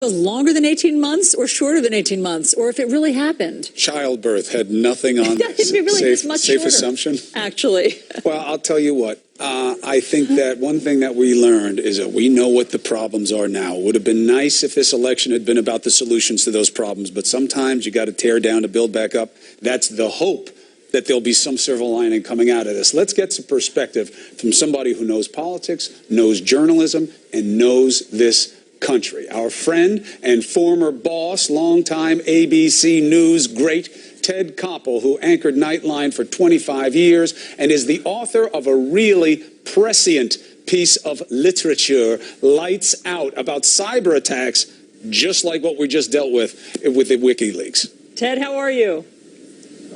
Longer than 18 months or shorter than 18 months, or if it really happened. Childbirth had nothing on this. Really safe assumption? Actually. Well, I'll tell you what. I think that one thing that we learned is that we know what the problems are now. It would have been nice if this election had been about the solutions to those problems, but sometimes you got to tear down to build back up. That's the hope that there'll be some silver lining coming out of this. Let's get some perspective from somebody who knows politics, knows journalism, and knows this country. Our friend and former boss, longtime ABC News great Ted Koppel, who anchored Nightline for 25 years and is the author of a really prescient piece of literature, Lights Out, about cyber attacks, just like what we just dealt with the WikiLeaks. Ted, how are you?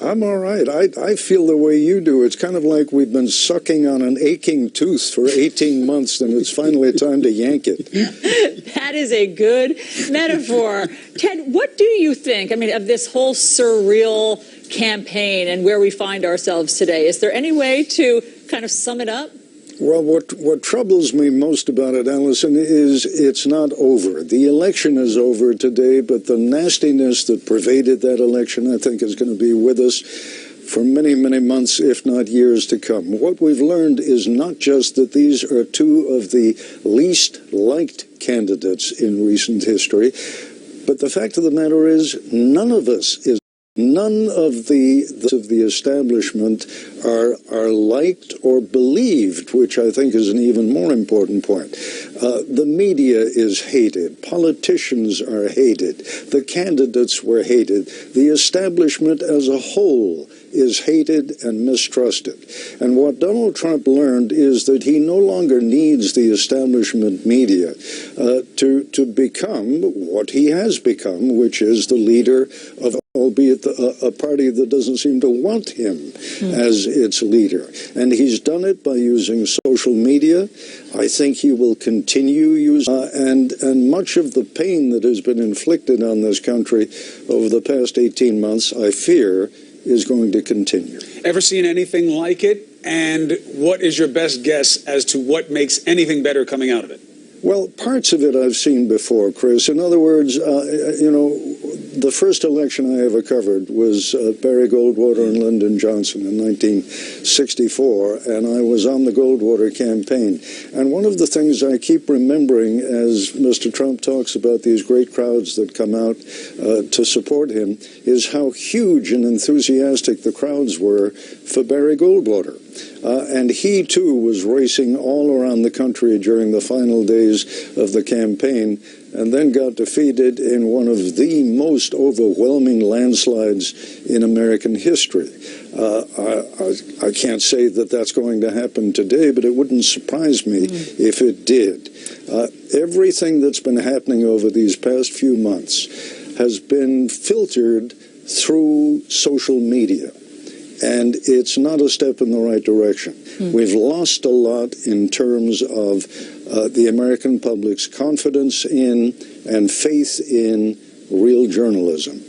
I'm all right. I feel the way you do. It's kind of like we've been sucking on an aching tooth for 18 months, and it's finally time to yank it. That is a good metaphor. Ted, what do you think, of this whole surreal campaign and where we find ourselves today? Is there any way to kind of sum it up? Well, what troubles me most about it, Allison, is it's not over. The election is over today, but the nastiness that pervaded that election, I think, is going to be with us for many, many months, if not years to come. What we've learned is not just that these are two of the least liked candidates in recent history, but the fact of the matter is none of the establishment are liked or believed, which I think is an even more important point. The media is hated. Politicians are hated. The candidates were hated. The establishment as a whole is hated and mistrusted. And what Donald Trump learned is that he no longer needs the establishment media to become what he has become, which is the leader of, albeit a party that doesn't seem to want him as its leader. And he's done it by using social media. I think he will continue using and much of the pain that has been inflicted on this country over the past 18 months, I fear, is going to continue. Ever seen anything like it? And what is your best guess as to what makes anything better coming out of it? Well, parts of it I've seen before, Chris. In other words, the first election I ever covered was Barry Goldwater and Lyndon Johnson in 1964, and I was on the Goldwater campaign. And one of the things I keep remembering as Mr. Trump talks about these great crowds that come out to support him is how huge and enthusiastic the crowds were for Barry Goldwater. And he, too, was racing all around the country during the final days of the campaign and then got defeated in one of the most overwhelming landslides in American history. I can't say that that's going to happen today, but it wouldn't surprise me if it did. Everything that's been happening over these past few months has been filtered through social media. And it's not a step in the right direction. We've lost a lot in terms of the American public's confidence in and faith in real journalism.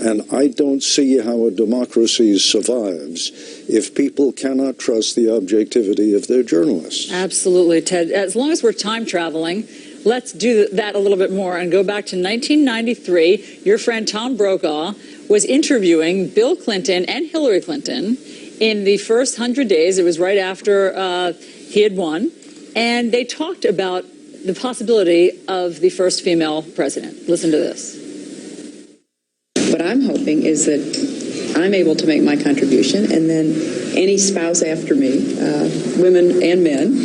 And I don't see how a democracy survives if people cannot trust the objectivity of their journalists. Absolutely, Ted. As long as we're time traveling, let's do that a little bit more and go back to 1993. Your friend Tom Brokaw was interviewing Bill Clinton and Hillary Clinton in the first 100 days. It was right after he had won. And they talked about the possibility of the first female president. Listen to this. What I'm hoping is that I'm able to make my contribution, and then any spouse after me, women and men,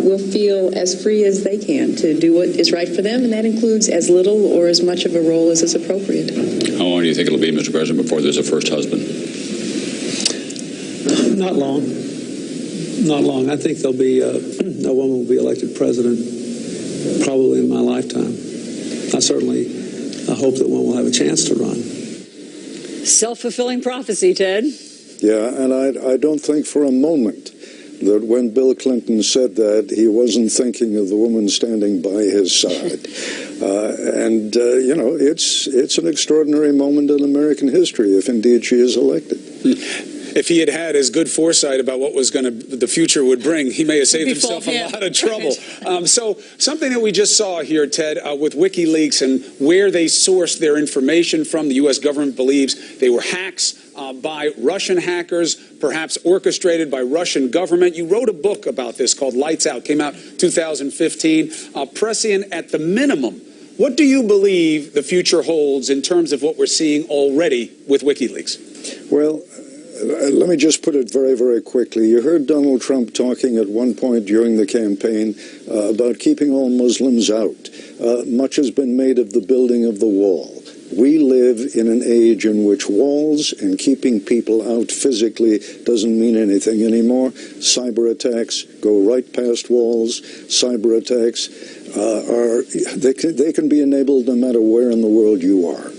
will feel as free as they can to do what is right for them, and that includes as little or as much of a role as is appropriate. How long do you think it'll be, Mr. President, before there's a first husband? Not long. Not long. I think there'll be a woman will be elected president probably in my lifetime. I hope that one will have a chance to run. Self-fulfilling prophecy, Ted. Yeah, and I don't think for a moment that when Bill Clinton said that, he wasn't thinking of the woman standing by his side. It's an extraordinary moment in American history, if indeed she is elected. If he had had as good foresight about what was the future would bring, he may have saved himself a lot of trouble. So something that we just saw here, Ted, with WikiLeaks and where they sourced their information from, the U.S. government believes they were hacks by Russian hackers, perhaps orchestrated by Russian government. You wrote a book about this called Lights Out, came out 2015. Prescient, at the minimum, what do you believe the future holds in terms of what we're seeing already with WikiLeaks? Well, let me just put it very, very quickly. You heard Donald Trump talking at one point during the campaign about keeping all Muslims out. Much has been made of the building of the wall. We live in an age in which walls and keeping people out physically doesn't mean anything anymore. Cyber attacks go right past walls. Cyber attacks they can be enabled no matter where in the world you are.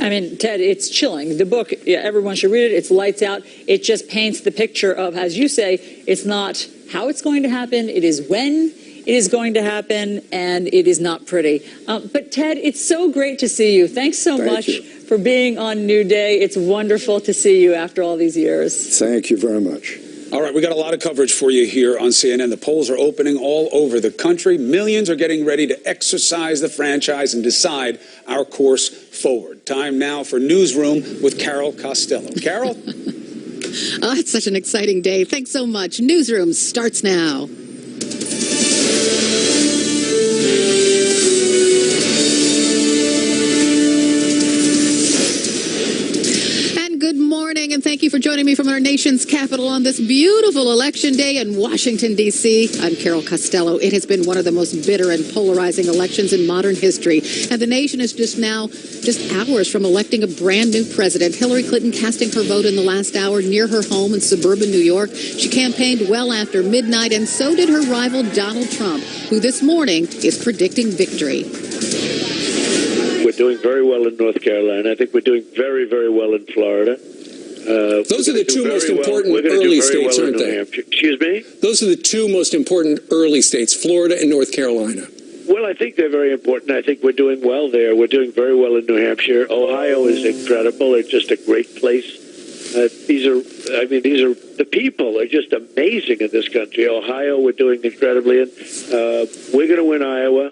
I mean, Ted, it's chilling. The book, everyone should read it. It's Lights Out. It just paints the picture of, as you say, it's not how it's going to happen. It is when it is going to happen, and it is not pretty. But, Ted, it's so great to see you. Thanks so much for being on New Day. It's wonderful to see you after all these years. Thank you very much. All right, we got a lot of coverage for you here on CNN. The polls are opening all over the country. Millions are getting ready to exercise the franchise and decide our course forward. Time now for Newsroom with Carol Costello. Carol? Oh, it's such an exciting day. Thanks so much. Newsroom starts now. And thank you for joining me from our nation's capital on this beautiful election day in Washington, D.C. I'm Carol Costello. It has been one of the most bitter and polarizing elections in modern history. And the nation is just hours from electing a brand new president. Hillary Clinton casting her vote in the last hour near her home in suburban New York. She campaigned well after midnight, and so did her rival Donald Trump, who this morning is predicting victory. We're doing very well in North Carolina. I think we're doing very, very well in Florida. Those are the two most important early states, aren't they? Excuse me? Those are the two most important early states, Florida and North Carolina. Well, I think they're very important. I think we're doing well there. We're doing very well in New Hampshire. Ohio is incredible. They're just a great place. The people are just amazing in this country. Ohio, we're doing incredibly. And we're going to win Iowa.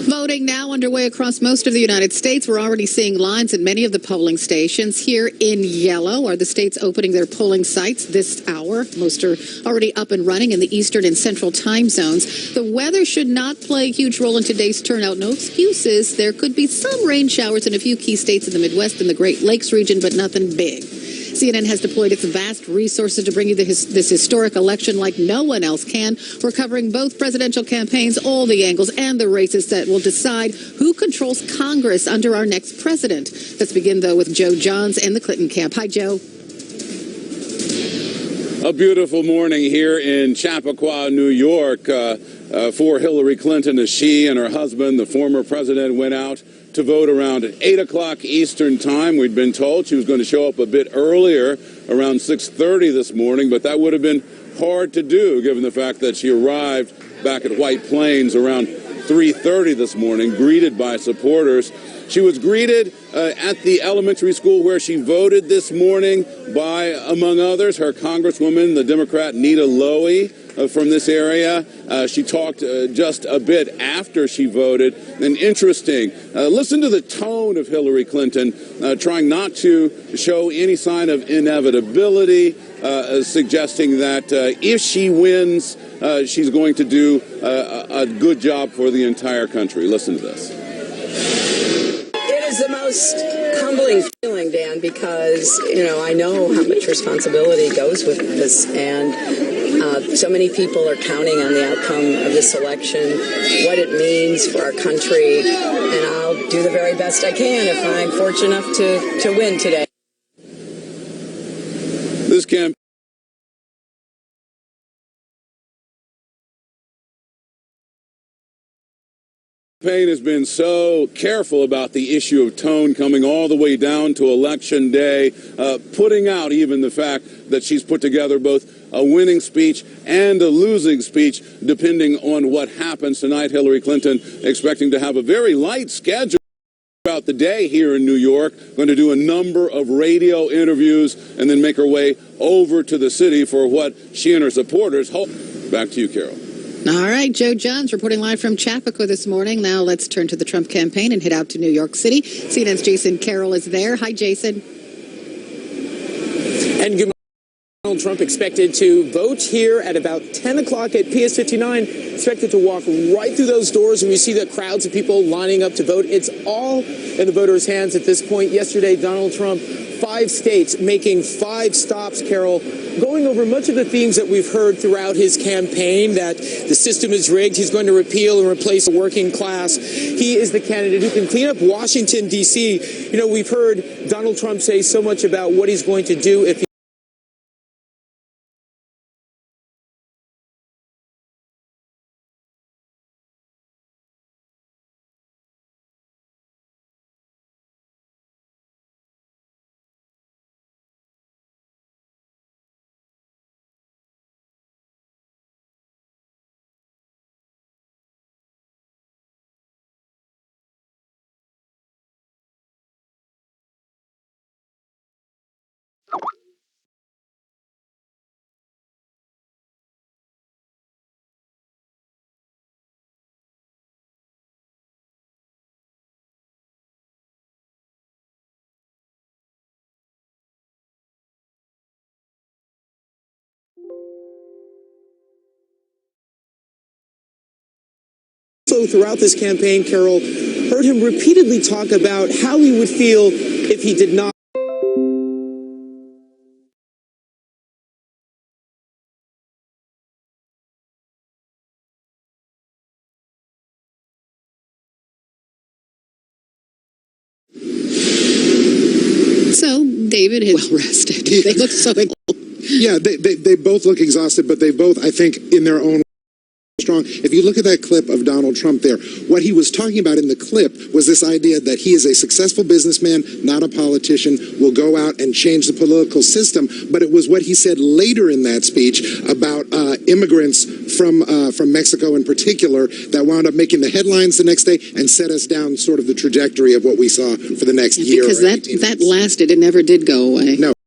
Voting now underway across most of the United States. We're already seeing lines at many of the polling stations. Here in yellow are the states opening their polling sites this hour. Most are already up and running in the eastern and central time zones. The weather should not play a huge role in today's turnout. No excuses. There could be some rain showers in a few key states in the Midwest and the Great Lakes region, but nothing big. CNN has deployed its vast resources to bring you this historic election like no one else can. We're covering both presidential campaigns, all the angles, and the races that will decide who controls Congress under our next president. Let's begin, though, with Joe Johns and the Clinton camp. Hi, Joe. A beautiful morning here in Chappaqua, New York, for Hillary Clinton as she and her husband, the former president, went out to vote around 8 o'clock Eastern time. We'd been told she was going to show up a bit earlier, around 6:30 this morning, but that would have been hard to do given the fact that she arrived back at White Plains around 3:30 this morning, greeted by supporters. She was greeted at the elementary school where she voted this morning by, among others, her Congresswoman, the Democrat Nita Lowey from this area. She talked just a bit after she voted. And interesting, listen to the tone of Hillary Clinton, trying not to show any sign of inevitability, suggesting that if she wins, she's going to do a good job for the entire country. Listen to this. It is the most humbling feeling, Dan, because, I know how much responsibility goes with this, and so many people are counting on the outcome of this election, what it means for our country, and I'll do the very best I can if I'm fortunate enough to win today. This campaign has been so careful about the issue of tone coming all the way down to Election Day, putting out even the fact that she's put together both a winning speech and a losing speech, depending on what happens tonight. Hillary Clinton expecting to have a very light schedule. About out the day here in New York. Going to do a number of radio interviews and then make her way over to the city for what she and her supporters hope. Back to you, Carol. All right, Joe Johns reporting live from Chappaqua this morning. Now let's turn to the Trump campaign and head out to New York City. CNN's Jason Carroll is there. Hi, Jason. And good morning. Donald Trump expected to vote here at about 10 o'clock at PS 59, expected to walk right through those doors, and we see the crowds of people lining up to vote. It's all in the voters' hands at this point. Yesterday, Donald Trump, 5 states, making 5 stops, Carol, going over much of the themes that we've heard throughout his campaign, that the system is rigged, he's going to repeal and replace the working class. He is the candidate who can clean up Washington, D.C. You know, we've heard Donald Trump say so much about what he's going to do if he also throughout this campaign, Carol, heard him repeatedly talk about how he would feel if he did not. So, David is well rested. They look so Yeah, they both look exhausted, but they both, I think, in their own strong. If you look at that clip of Donald Trump there, what he was talking about in the clip was this idea that he is a successful businessman, not a politician, will go out and change the political system. But it was what he said later in that speech about immigrants from Mexico in particular that wound up making the headlines the next day and set us down sort of the trajectory of what we saw for the next year. Because that lasted. It never did go away. No.